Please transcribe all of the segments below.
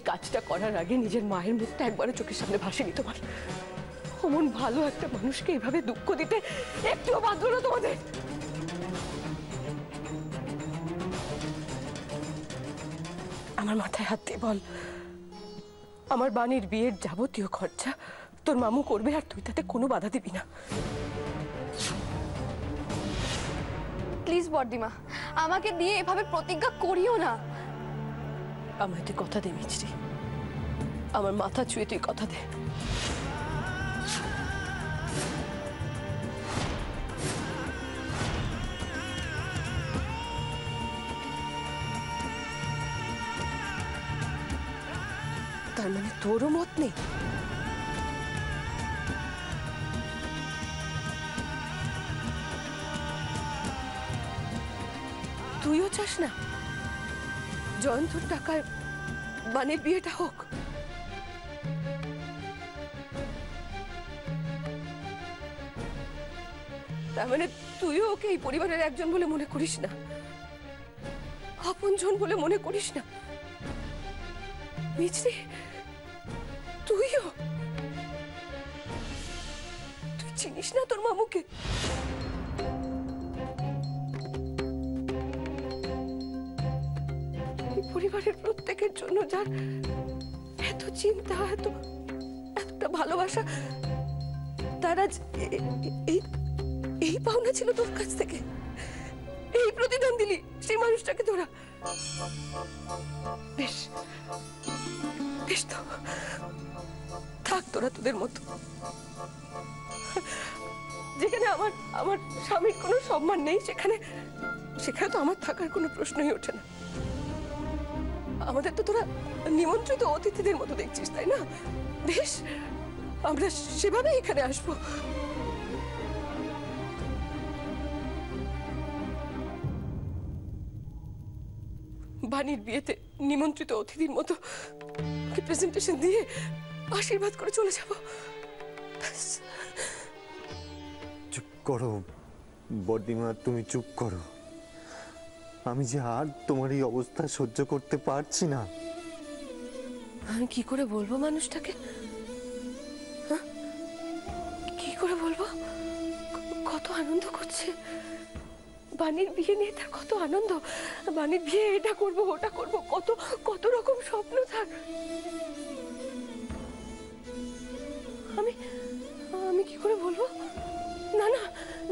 কাজটা করার আগে নিজের মায়ের মুখটা একবারও চোখের সামনে ভাসেনি তোমার? অমন ভালো একটা মানুষকে এভাবে দুঃখ দিতে একটুও বাঁধলো না তোমাদের? আমার মাথায় হাত দিয়ে বল, আমার বাণীর বিয়ের যাবতীয় খরচা তোর মামু করবে, আর তুই তাতে কোনো বাধা দিবি না। প্লিজ বর্দিমা, আমাকে দিয়ে এভাবে প্রতিজ্ঞা করিও না। আমায় তুই কথা দে মিছরি, আমার মাথা ছুঁয়ে তুই কথা দে। তার মানে তোরও মত নেই? তুইও চাস না জয়ন্তর টাকায় বাণীর বিয়েটা হোক? তার মানে তুইও ওকে এই পরিবারের একজন বলে মনে করিস না, আপনজন বলে মনে করিস না? মিছরি, তুইও? তুই চিনিস না তোর মামুকে? পরিবারের প্রত্যেকের জন্য যার এত চিন্তা, এতটা ভালোবাসা, তার আজ এই পাওনা ছিল তোর কাছ থেকে? এই প্রতিদান দিলি সেই মানুষটাকে তোরা? বেশ বেশ, তো থাক তোরা তোদের মতো। যেখানে আমার স্বামীর কোনো সম্মান নেই, সেখানে তো আমার থাকার কোনো প্রশ্নই ওঠে না। আমাদের তো তোরা নিমন্ত্রিত অতিথিদের মতো দেখছিস, তাই না? বেশ, আমরা সেভাবে এখানে আসবো। বাণীর বিয়েতে নিমন্ত্রিত অতিথির মতো প্রেজেন্টেশন দিয়ে আশীর্বাদ করে চলে যাব। চুপ করো বর্দিমা, তুমি চুপ করো। আমি যে আর তোমার এই অবস্থা সহ্য করতে পারছি না। আমি কি করে বলবো মানুষটাকে? কি করে বলবো? কত আনন্দ করছে বাণীর বিয়ে নিয়ে, তার কত আনন্দ। বাণীর বিয়ে এটা করব ওটা করব, কত কত রকম স্বপ্ন তার। আমি কি করে বলবো? না না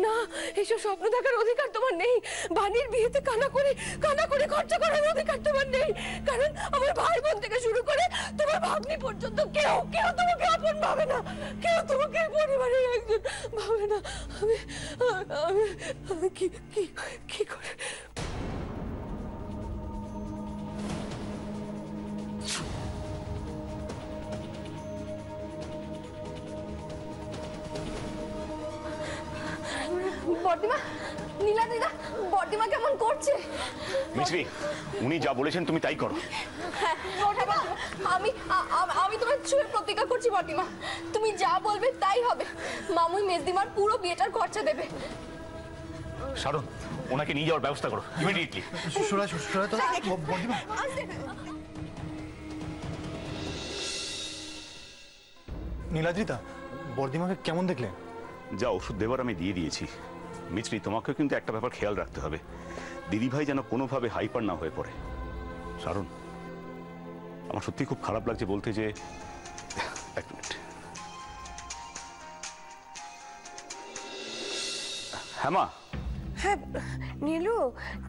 না, এইসব স্বপ্ন দেখার অধিকার তোমার নেই। বাণীর বিয়েতে কানা করে খরচা করার অধিকার তোমার নেই, কারণ আমার ভাই বোন থেকে শুরু করে তোমার ভাগ্নি পর্যন্ত কেউ তোমাকে আপন ভাবে না, কেউ তোমাকে পরিবারের একজন ভাবে না। আমি আমি আমি কি করে? বর্দিমা, নীলা দিদা, বর্দিমা কেমন করছে? মিছরি, উনি যা বলেছেন তুমি তাই করো। হ্যাঁ, আমি তোমার ছুঁয়ে প্রতিজ্ঞা করছি বর্দিমা, তুমি যা বলবে তাই হবে। মামুই মেজদিমার পুরো বিয়েটার খরচা দেবে। শারণ, ওনাকে নিয়ে যাওয়ার ব্যবস্থা করো ইমিডিয়েটলি। বর্দিমা, নীলাদ্রিতা, বর্দিমাকে কেমন দেখলে? যা ওষুধ দেবার আমি দিয়ে দিয়েছি। মিছরি, তোমাকেও কিন্তু একটা ব্যাপার খেয়াল রাখতে হবে, দিদিভাই যেন কোনোভাবে হাইপার না হয়ে পড়ে। শারণ, আমার সত্যি খুব খারাপ লাগছে বলতে যে, এক মিনিট। হ্যাঁ মা। হ্যাঁ নীলু,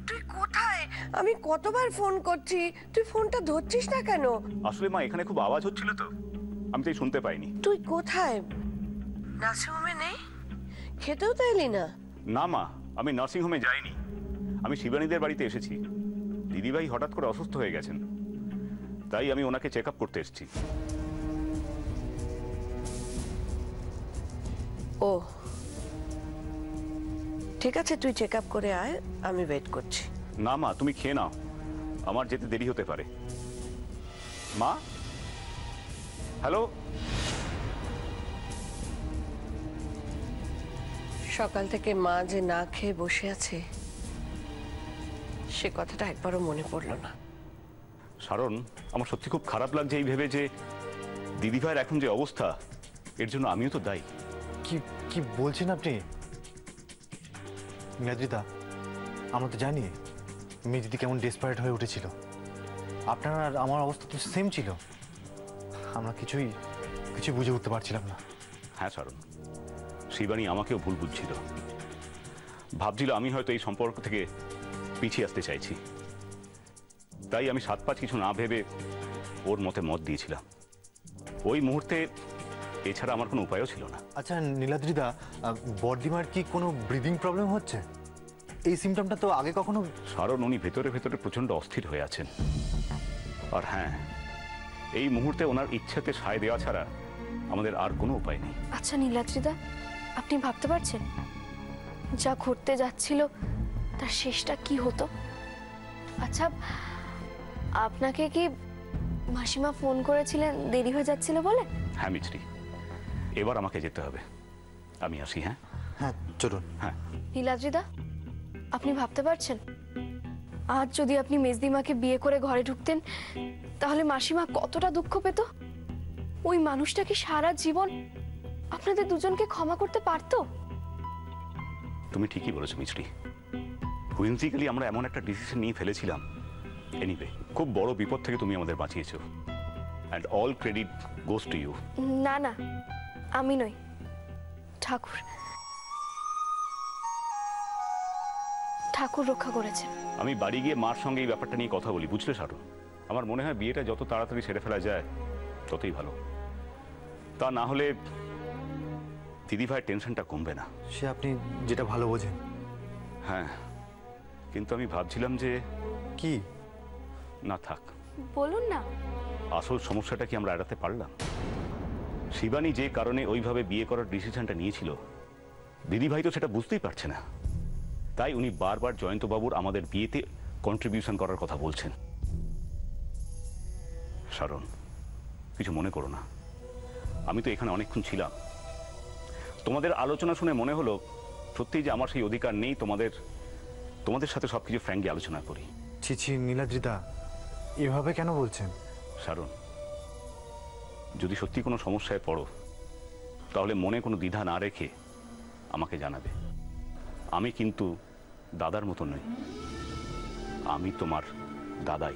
তুই কোথায়? আমি কতবার ফোন করছি, তুই ফোনটা ধরছিস না কেন? আসলে মা, এখানে খুব আওয়াজ হচ্ছিল তো, আমি তাই শুনতে পাইনি। তুই কোথায়? নার্সিংহোমে নেই? খেতেও তো এলি না? না মা, আমি নার্সিংহোমে যাইনি, আমি শিবানীদের বাড়িতে এসেছি। দিদিভাই হঠাৎ করে অসুস্থ হয়ে গেছেন, তাই আমি ওনাকে চেক আপ করতে এসেছি। ও ঠিক আছে, তুই চেক আপ করে আয়, আমি ওয়েট করছি। না মা, তুমি খেয়ে নাও, আমার যেতে দেরি হতে পারে। মা, হ্যালো। সকাল থেকে মা যে না খেয়ে বসে আছে, সে কথাটা একবারও মনে পড়লো না। শারণ, আমার সত্যি খুব খারাপ লাগছে এই ভেবে যে দিদিভাইয়ের এখন যে অবস্থা, এর জন্য আমিও তো দায়ী। কি কি বলছেন আপনি? নীলাদ্রিদা, আমরা তো জানি মেয়ে দিদি কেমন ডেসপারেট হয়ে উঠেছিল। আপনার আর আমার অবস্থা তো সেম ছিল। আমরা কিছুই বুঝে উঠতে পারছিলাম না। হ্যাঁ শারণ, শিবানী আমাকেও ভুল বুঝছিল, ভাবছিল আমি হয়তো এই সম্পর্ক থেকে পিছিয়ে আসতে চাইছি। তাই আমি 7-5 কিছু না ভেবে ওর মতে মত দিয়েছিলাম। ওই মুহূর্তে এছাড়া আমার কোনো উপায়ও ছিল না। আচ্ছা নীলাদ্রিদা, বর্দিমার কি কোনো ব্রিদিং প্রবলেম হচ্ছে? এই সিমটমটা তো আগে কখনো। শারণ, উনি ভেতরে ভেতরে প্রচন্ড অস্থির হয়ে আছেন। আর হ্যাঁ, এই মুহূর্তে ওনার ইচ্ছাতে সায় দেওয়া ছাড়া আমাদের আর কোনো উপায় নেই। আচ্ছা নীলাদ্রিদা, আপনি ভাবতে পারছেন যা ঘটতে যাচ্ছিল তার শেষটা কি হতো? আচ্ছা, আপনাকে কি মাসিমা ফোন করেছিলেন দেরি হয়ে যাচ্ছিল বলে? হ্যাঁ মিছরি, এবার আমাকে যেতে হবে। আমি আসি। হ্যাঁ হ্যাঁ চলুন। হ্যাঁ। নীলাদ্রিদা, আপনি ভাবতে পারছেন আজ যদি আপনি মেজদিমাকে বিয়ে করে ঘরে ঢুকতেন তাহলে মাসিমা কতটা দুঃখ পেত? ওই মানুষটা কি সারা জীবন আপনাদের দুজনকে ক্ষমা করতে পারতো? তুমি ঠিকই বলেছো মিছরি। হুইন্সিক্যালি আমরা এমন একটা ডিসিশন নিয়ে ফেলেছিলাম। এনিওয়ে, খুব বড় বিপদ থেকে তুমি আমাদের বাঁচিয়েছো, and all credit goes to you. না না, আমি নই, ঠাকুর ঠাকুর রক্ষা করেছেন। আমি বাড়ি গিয়ে মার সঙ্গে এই ব্যাপারটা নিয়ে কথা বলি, বুঝলে শারণ? আমার মনে হয় বিয়েটা যত তাড়াতাড়ি সেরে ফেলা যায় ততই ভালো। তা না হলে দিদিভাইয়ের টেনশনটা কমবে না। সে আপনি যেটা ভালো বোঝেন। হ্যাঁ, কিন্তু আমি ভাবছিলাম যে কি না থাক, বলুন না। আসল সমস্যাটা কি আমরা এড়াতে পারলাম? শিবানী যে কারণে ওইভাবে বিয়ে করার ডিসিশনটা নিয়েছিল, দিদিভাই তো সেটা বুঝতেই পারছে না। তাই উনি বারবার জয়ন্তবাবুর আমাদের বিয়েতে কন্ট্রিবিউশন করার কথা বলছেন। শারণ, কিছু মনে করো না, আমি তো এখানে অনেকক্ষণ ছিলাম। তোমাদের আলোচনা শুনে মনে হলো সত্যিই যে আমার সেই অধিকার নেই তোমাদের সাথে সবকিছু ফ্র্যাঙ্কলি আলোচনা করি। ছি ছি নীলাদ্রিদা, এভাবে কেন বলছেন? শারণ, যদি সত্যি কোনো সমস্যায় পড়ো তাহলে মনে কোনো দ্বিধা না রেখে আমাকে জানাবে। আমি কিন্তু দাদার মতো নই, আমি তোমার দাদাই।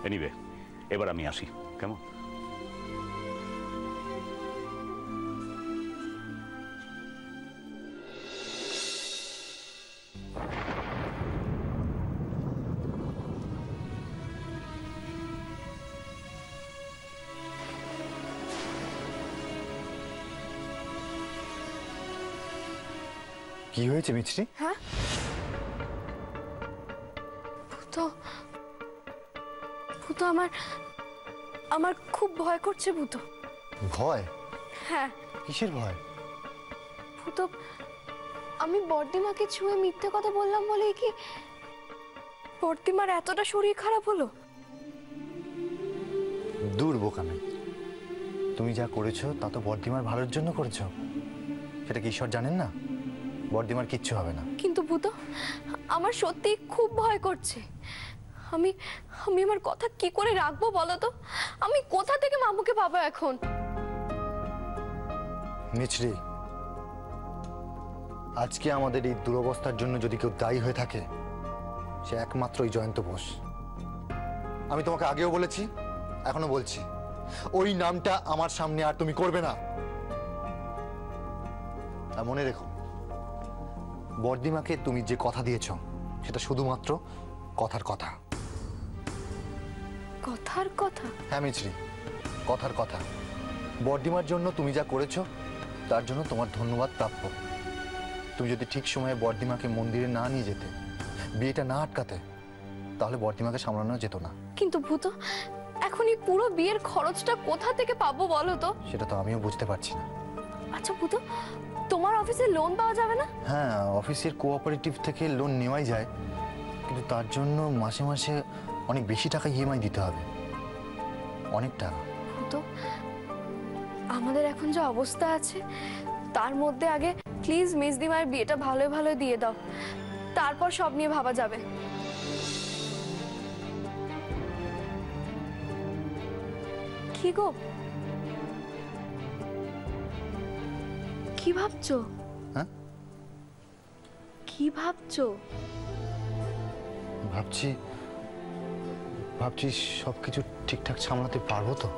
এনিওয়ে, এবার আমি আসি, কেমন? কি হয়েছে মিছরি? হ্যাঁ, ভূতো ভূতো আমার খুব ভয় করছে। ভূতো ভয়? হ্যাঁ, কিসের ভয়? ভূতো আমি বর্দিমাকে ছুঁয়ে মিথ্যে কথা বললাম বলেই কি বর্দিমার এতটা শরীর খারাপ হলো? দূর বোকামে, তুমি যা করেছো তা তো বর্দিমার ভালোর জন্য করেছো। সেটা কি ঈশ্বর জানেন না? বর্দিমার কিচ্ছু হবে না। কিন্তু ভূতো, আমার সত্যি খুব ভয় করছে। আমি আমার কথা কি করে রাখবো বলো তো? আমি কোথা থেকে মামুকে পাবো এখন? মিছরি, আজকে আমাদের এই দুরবস্থার জন্য যদি কেউ দায়ী হয়ে থাকে সে একমাত্র ওই জয়ন্ত বোস। আমি তোমাকে আগেও বলেছি, এখনো বলছি, ওই নামটা আমার সামনে আর তুমি করবে না। আর মনে রেখো, বর্দিমাকে তুমি যে কথা দিয়েছ সেটা শুধুমাত্র কথার কথা। কথার কথা? হ্যাঁ মিছরি, কথার কথা। বর্দিমার জন্য তুমি যা করেছো তার জন্য তোমার ধন্যবাদ প্রাপ্য। তুমি যদি ঠিক সময়ে বর্দিমাকে মন্দিরে না নিয়ে যেতে, বিয়েটা না আটকাতে, তাহলে বর্দিমাকে সামলানো যেত না। কিন্তু ভূতো, এখন এই পুরো বিয়ের খরচটা কোথা থেকে পাবো বলো তো? সেটা তো আমিও বুঝতে পারছি না। আচ্ছা ভূতো, তোমার অফিসে লোন পাওয়া যাবে না? হ্যাঁ, অফিসের কোঅপারেটিভ থেকে লোন নেওয়াই যায়, কিন্তু তার জন্য মাসে মাসে অনেক বেশি টাকা ইএমআই দিতে হবে, অনেক টাকা। ভূতো, আমাদের এখন যে অবস্থা আছে তার মধ্যে আগে প্লিজ মেজদিমার বিয়েটা ভালো ভালো দিয়ে দাও। তারপর সব নিয়ে ভাবা যাবে। কি গো, কি ভাবছো? হ্যাঁ? কি ভাবছো? ভাবছি ভাবছি সবকিছু ঠিকঠাক সামলাতে পারবো তো?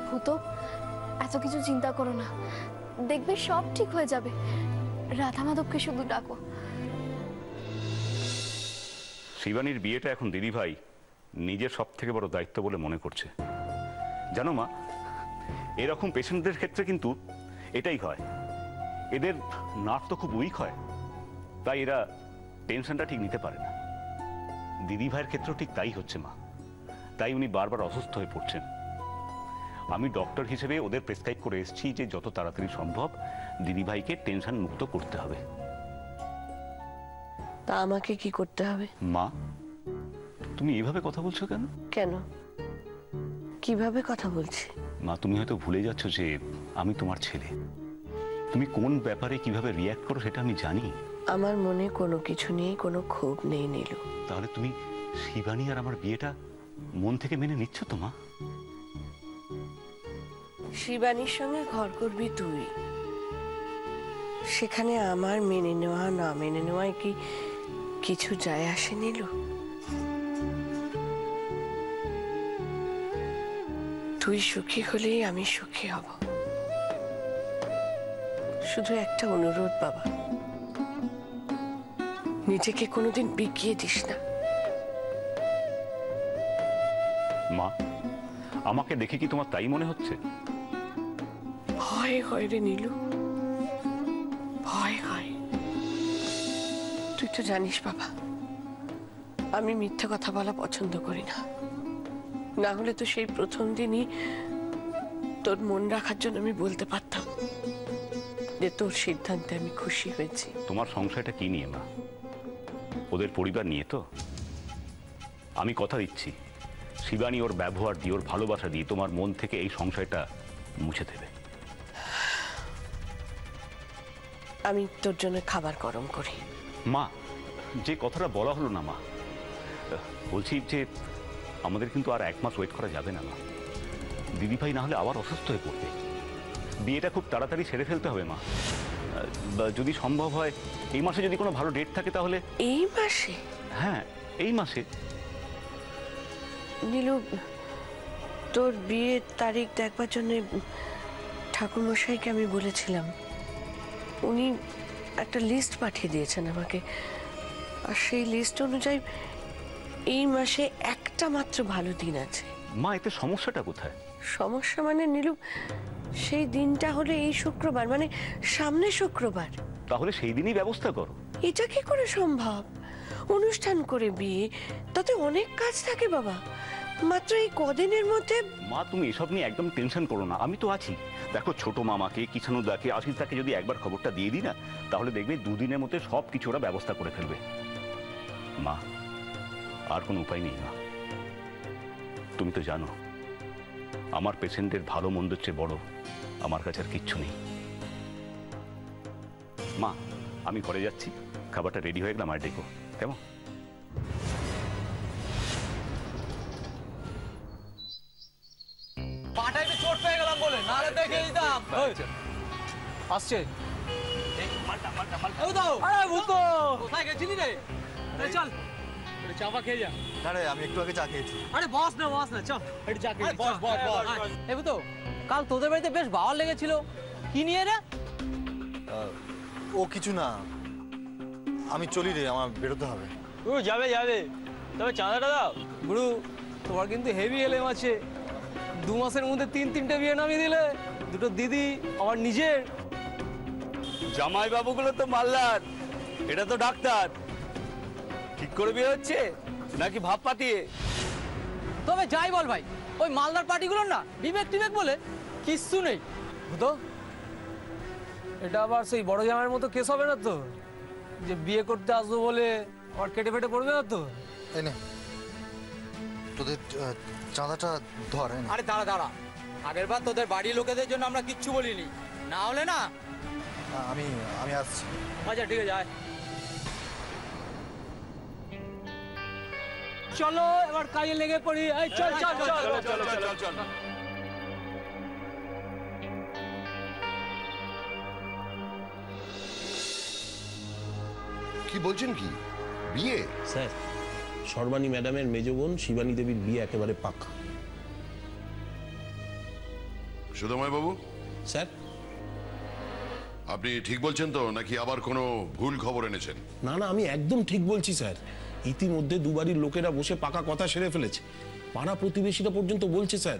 ভূত, এত কিছু চিন্তা করো না, দেখবে সব ঠিক হয়ে যাবে। রাধা মাধবকে শুধু ডাকো। শিবানীর বিয়েটা এখন দিদিভাই নিজের সব থেকে বড় দায়িত্ব বলে মনে করছে। জানো মা, এরকম পেশেন্টদের ক্ষেত্রে কিন্তু এটাই হয়, এদের নার্ভ তো খুব উইক হয়, তাই এরা টেনশনটা ঠিক নিতে পারে না। দিদিভাইয়ের ক্ষেত্রেও ঠিক তাই হচ্ছে মা, তাই উনি বারবার অসুস্থ হয়ে পড়ছেন। আমি ডক্টর হিসেবে ওদের প্রেসক্রাইব করে এসেছি যে যত তাড়াতাড়ি সম্ভব দিদিভাইকে টেনশন মুক্ত করতে হবে। তা আমাকে কি করতে হবে? মা, তুমি এভাবে কথা বলছো কেন? কেন, কিভাবে কথা বলছি? মা, তুমি হয়তো ভুলে যাচ্ছ যে আমি তোমার ছেলে। তুমি কোন ব্যাপারে কিভাবে রিয়্যাক্ট করো সেটা আমি জানি। আমার মনে কোনো কিছু নিয়ে কোনো ক্ষোভ নেই নীলু। তাহলে তুমি শিবানী আর আমার বিয়েটা মন থেকে মেনে নিচ্ছ তো মা? শিবানীর সঙ্গে ঘর করবি তুই, সেখানে আমার মেনে নেওয়া না মেনে নেওয়ায় কি কিছু যায় আসে নীলু? তুই সুখী হলেই আমি সুখী হব। শুধু একটা অনুরোধ বাবা, নিজেকে কোনোদিন বিকিয়ে দিস না। মা, আমাকে দেখে কি তোমার তাই মনে হচ্ছে? ভয় হয় রে নীলু, ভয় হয়। তুই তো জানিস বাবা, আমি মিথ্যে কথা বলা পছন্দ করি না। না হলে তো সেই প্রথম দিনই তোর মন রাখার জন্য আমি বলতে পারতাম যে তোর সিদ্ধান্তে আমি খুশি হয়েছি। তোমার সংশয়টা কি নিয়ে মা? ওদের পরিবার নিয়ে তো? আমি কথা দিচ্ছি, শিবানী ওর ব্যবহার দিয়ে, ওর ভালোবাসা দিয়ে তোমার মন থেকে এই সংশয়টা মুছে দেবে। আমি তোর জন্য খাবার গরম করি। মা, যে কথাটা বলা হলো না মা, বলছি যে আমাদের কিন্তু আর 1 মাস ওয়েট করা যাবে না মা। দিদিভাই না হলে আবার অসুস্থ হয়ে পড়বে। বিয়েটা খুব তাড়াতাড়ি সেরে ফেলতে হবে মা। যদি সম্ভব হয় এই মাসে যদি কোনো ভালো ডেট থাকে তাহলে। এই মাসে? হ্যাঁ, এই মাসে। নীলু, তোর বিয়ের তারিখ দেখবার জন্য ঠাকুরমশাইকে আমি বলেছিলাম, উনি একটা লিস্ট পাঠিয়ে দিয়েছেন আমাকে। আর সেই লিস্ট অনুযায়ী এই মাসে একটা মাত্র ভালো দিন আছে। মা, এতে সমস্যাটা কোথায়? সমস্যা মানে নীলু, সেই দিনটা হলো এই শুক্রবার, মানে সামনে শুক্রবার। তাহলে সেই দিনই ব্যবস্থা করো। এটা কি করে সম্ভব? অনুষ্ঠান করে বিয়ে, তাতে অনেক কাজ থাকে বাবা। মাত্র এই কদিনের মধ্যে। মা, তুমি এসব নিয়ে একদম টেনশন করো না, আমি তো আছি। দেখো, ছোট মামাকে, কিষাণুদাকে, আশিসদাকে যদি একবার খবরটা দিয়ে দিই না, তাহলে দেখবে 2 দিনের মধ্যে সব কিছু ওরা ব্যবস্থা করে ফেলবে। মা, আর কোনো উপায় নেই মা। তুমি তো জানো আমার পেশেন্টের ভালো মন্দের চেয়ে বড় আমার কাছে আর কিচ্ছু নেই। মা, আমি ঘরে যাচ্ছি, খাবারটা রেডি হয়ে গেলাম, আর ডেকো কেমন? পাটায় একটু চোট পেয়ে গেলাম বলে, নাহলে দেখে দিতাম। আসছে। আরে ভূতো, কোথায় গেছিলি রে? চল চাপা খেয়ে যা। না রে, আমি একটু আগে চা খেয়েছি। আরে বস না চল একটু চা খেয়ে বস। এই ভূতো, কাল তোদের বাড়িতে বেশ বাওয়ার লেগেছিল, কি নিয়ে রে? ও কিছু না, আমি চলি রে, আমার বেরোতে হবে। ও যাবে, তবে চাঁদাটা দাও। গুরু, তোমার কিন্তু হেভি এলেম আছে। 2 মাসের মধ্যে 3-3টে বিয়ে নামিয়ে দিলে, 2টো দিদি, আমার নিজের। জামাই বাবুগুলো তো মাল্লার, এটা তো ডাক্তার। ঠিক করে বিয়ে হচ্ছে নাকি ভাব পাতিয়ে? তবে যাই বল ভাই, ওই মালদার পার্টিগুলোর না বিবেক টিবেক বলে কিচ্ছু নেই। বুঝতো, এটা আবার সেই বড় জামাইয়ের মতো কেস হবে না তো, যে বিয়ে করতে আসবো বলে আবার কেটে ফেটে পড়বে না তো? এই নে, তোদের চাঁদাটা ধর। এই নে। আরে দাঁড়া, আগের বার তোদের বাড়ির লোকেদের জন্য আমরা কিচ্ছু বলিনি, না হলে না আমি আমি আসছি। আচ্ছা ঠিক আছে, আয়। চলো এবার কাজে লেগে পড়ি। এই চল চল চল। কি বলছেন কি বিয়ে? স্যার, সর্বাণী ম্যাডামের মেজ বোন শিবানী দেবীর বিয়ে একেবারে পাকা। সুধময় বাবু, স্যার, আপনি ঠিক বলছেন তো নাকি আবার কোনো ভুল খবর এনেছেন? না না, আমি একদম ঠিক বলছি স্যার। ইতিমধ্যে দুবারই লোকেরা বসে পাকা কথা সেরে ফেলেছে। পাড়া প্রতিবেশীরা পর্যন্ত বলছে স্যার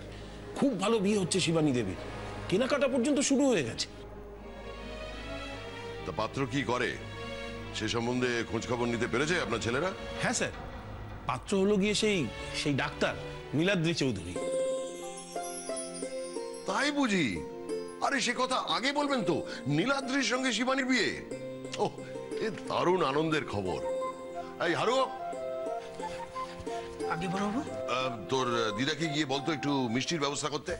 খুব ভালো বিয়ে হচ্ছে শিবানী দেবীর। কেনাকাটা পর্যন্ত শুরু হয়ে গেছে। তা পাত্র কি করে সে সম্বন্ধে খোঁজ খবর নিতে পেরেছে আপনার ছেলেরা? হ্যাঁ স্যার, পাত্র হলো গিয়ে সেই ডাক্তার নীলাদ্রি চৌধুরী। তাই বুঝি? আরে সে কথা আগে বলবেন তো, নীলাদ্রির সঙ্গে শিবানীর বিয়ে। ও, এ দারুণ আনন্দের খবর। এই হারু, আগে বলবো তোর দিদাকে গিয়ে বলতো একটু মিষ্টির ব্যবস্থা করতে।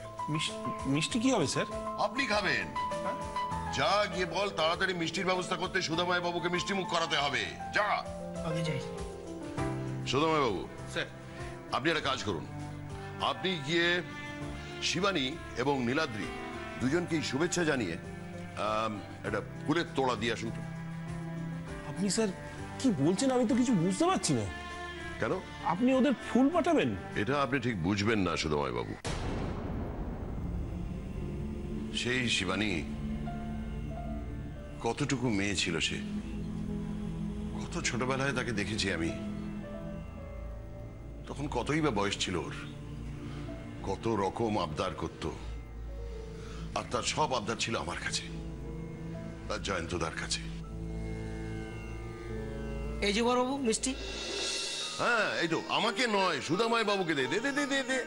মিষ্টি কি হবে স্যার? আপনি খাবেন? যা গিয়ে বল তাড়াতাড়ি মিষ্টির ব্যবস্থা করতে, সুধাময় বাবুকে মিষ্টি মুখ করাতে হবে। যা আগে যাই। সুধাময় বাবু, স্যার, আপনি একটা কাজ করুন, আপনি গিয়ে শিবানী এবং নীলাদ্রি দুজনকেই শুভেচ্ছা জানিয়ে একটা ফুলের তোড়া দিয়ে আসুন তো। আপনি স্যার কি বলছেন? আমি তো কিছু বুঝতে পারছি না। কেন? আপনি ওদের ফুল পাঠাবেন? এটা আপনি ঠিক বুঝবেন না সুধাময় বাবু। সেই শিবানী কতটুকু মেয়ে ছিল সে, কত ছোটবেলায় তাকে দেখেছি আমি। তখন কতই বা বয়স ছিল ওর, কত রকম আবদার করত, আর তার সব আবদার ছিল আমার কাছে, তার জয়ন্তদার কাছে। এই যে বড়বাবু মিষ্টি। হ্যাঁ, এই তো, আমাকে নয় সুধাময় বাবুকে দে দে দে দে দে দে।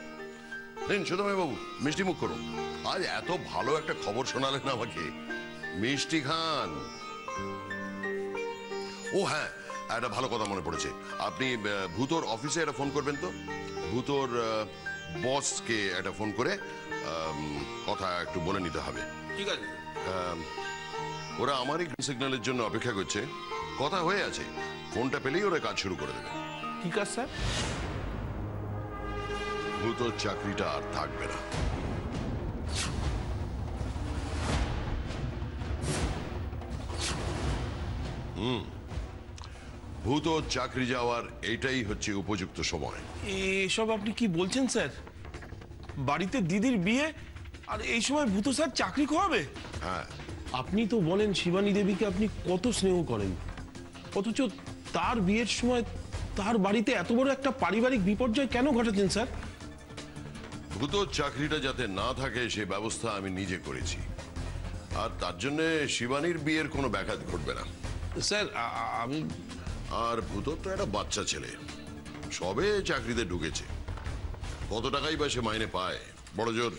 নিন সুধাময় বাবু, মিষ্টি মুখ করুন। আজ এত ভালো একটা খবর শোনালেন আমাকে, মিষ্টি খান। ও হ্যাঁ, একটা ভালো কথা মনে পড়েছে, আপনি ভূতোর অফিসে একটা ফোন করবেন তো, ভূতোর বসকে একটা ফোন করে কথা একটু বলে নিতে হবে। ঠিক আছে। ওরা আমারই সিগন্যালের জন্য অপেক্ষা করছে, কথা হয়ে আছে, ফোনটা পেলেই ওরা কাজ শুরু করে দেবে। ঠিক আছে স্যার। ভূতোর চাকরিটা আর থাকবে না। ভূতোর চাকরি যাওয়ার এইটাই হচ্ছে উপযুক্ত সময়। এসব আপনি কি বলছেন স্যার? বাড়িতে দিদির বিয়ে আর এই সময় ভূত স্যার চাকরি খোয়াবে? হ্যাঁ, আপনি তো বলেন শিবানী দেবীকে আপনি কত স্নেহ করেন, অথচ তার বিয়ের সময় তার বাড়িতে এত বড় একটা পারিবারিক বিপর্যয় কেন ঘটাচ্ছেন স্যার? ভূতোর চাকরিটা যাতে না থাকে সে ব্যবস্থা আমি নিজে করেছি, আর তার জন্য শিবানীর বিয়ের কোনো ব্যাঘাত ঘটবে না। স্যার আমি আর ভূতোর তো একটা বাচ্চা ছেলে, সবে চাকরিতে ঢুকেছে, কত টাকাই বা সে মাইনে পায়? বড় জোর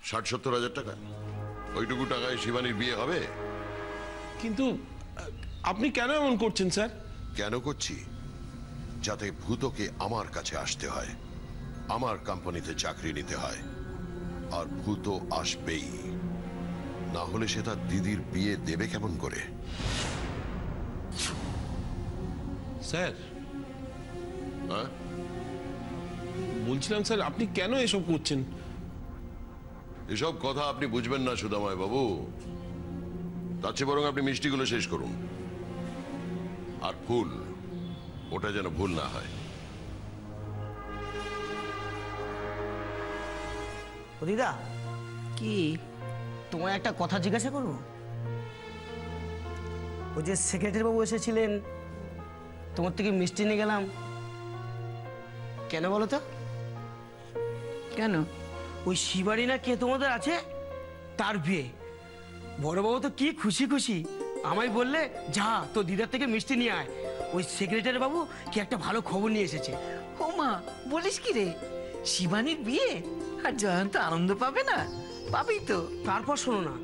60-70 হাজার টাকা। ওইটুকু টাকায় শিবানীর বিয়ে হবে? কিন্তু আপনি কেন এমন করছেন স্যার? কেন করছি? যাতে ভূতোকে আমার কাছে আসতে হয়, আমার কোম্পানিতে চাকরি নিতে হয়, আর ভূত আসবেই, না হলে সে তার দিদির বিয়ে দেবে কেমন করে? স্যার, হ্যাঁ, বলছিলাম স্যার আপনি কেন এসব করছেন? এসব কথা আপনি বুঝবেন না সুধাময় বাবু, তার চেয়ে বরং আপনি মিষ্টিগুলো শেষ করুন, আর ফুল ওটা যেন ভুল না হয়। দিদা, কি তোমায় একটা কথা জিজ্ঞাসা করবো? ওই যে সেক্রেটারি বাবু এসেছিলেন, তোমার থেকে মিষ্টি নিয়ে গেলাম, কেন বলো তো? কেন? ওই শিবানী না কে তোমাদের আছে, তার বিয়ে। বড়বাবু তো কি খুশি খুশি, আমায় বললে যা তো দিদার থেকে মিষ্টি নিয়ে আয়, ওই সেক্রেটারি বাবু কি একটা ভালো খবর নিয়ে এসেছে। ও মা, বলিস কি রে? শিবানীর বিয়ে? আর জয়ন্ত আনন্দ পাবে না? পাবেই তো। তারপর শোনো না,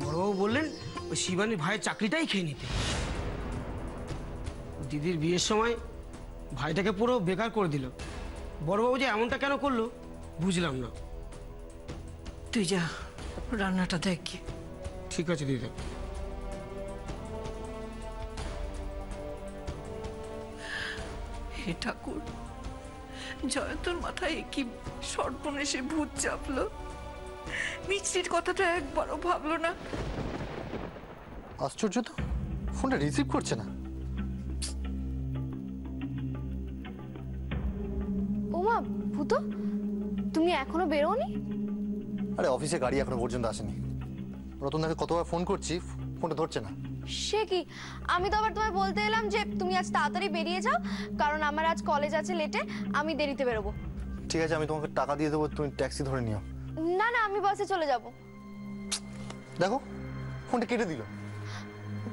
বড়বাবু বললেন ওই শিবানীর ভাইয়ের চাকরিটাই খেয়ে নিতে। দিদির বিয়ের সময় ভাইটাকে পুরো বেকার করে দিল। বড়বাবু যে এমনটা কেন করলো বুঝলাম না। তুই যা রান্নাটা দেখ। ঠিক আছে দিদি। হে ঠাকুর, জয়ন্তর মাথায় কি সর্বনেশে ভূত চাপলো। মিষ্টির কথাটা একবারও ভাবলো না। আশ্চর্য তো, ফোনটা রিসিভ করছে না। ওমা ভূত, তুমি এখনো বেরোনি? আরে অফিসে গাড়ি এখনো পর্যন্ত আসেনি। রতনদাকে কতবার ফোন করছি, ফোনটা ধরছে না। সে কি, আমি তো আবার তোমায় বলতে এলাম যে তুমি আজ তাড়াতাড়ি বেরিয়ে যাও, কারণ আমার আজ কলেজ আছে লেটে, আমি দেরিতে বেরোবো। ঠিক আছে, আমি তোমাকে টাকা দিয়ে দেবো, তুমি ট্যাক্সি ধরে নিও। না না, আমি বাসে চলে যাব। দেখো ফোনটা কেটে দিল।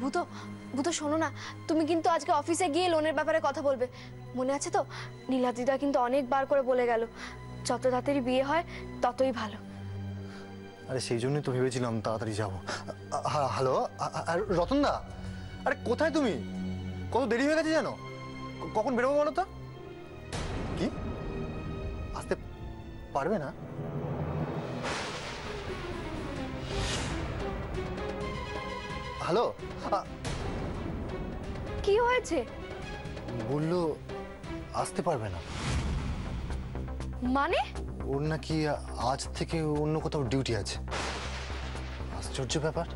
ভূত, ভূত শোনো না, তুমি কিন্তু আজকে অফিসে গিয়ে লোনের ব্যাপারে কথা বলবে, মনে আছে তো? নীলাদিদা কিন্তু অনেকবার করে বলে গেল যত তাড়াতাড়ি বিয়ে হয় ততই ভালো। আরে সেই জন্যই তো ভেবেছিলাম তাড়াতাড়ি যাবো। হ্যালো রতনদা, আরে কোথায় তুমি? কত দেরি হয়ে গেছে জানো? কখন বেরোবো বলো তো? কি আসতে পারবে না? হ্যালো, কি হয়েছে? বললো আসতে পারবে না। মানে? ওর নাকি আজ থেকে অন্য কোথাও ডিউটি আছে। আশ্চর্য ব্যাপার।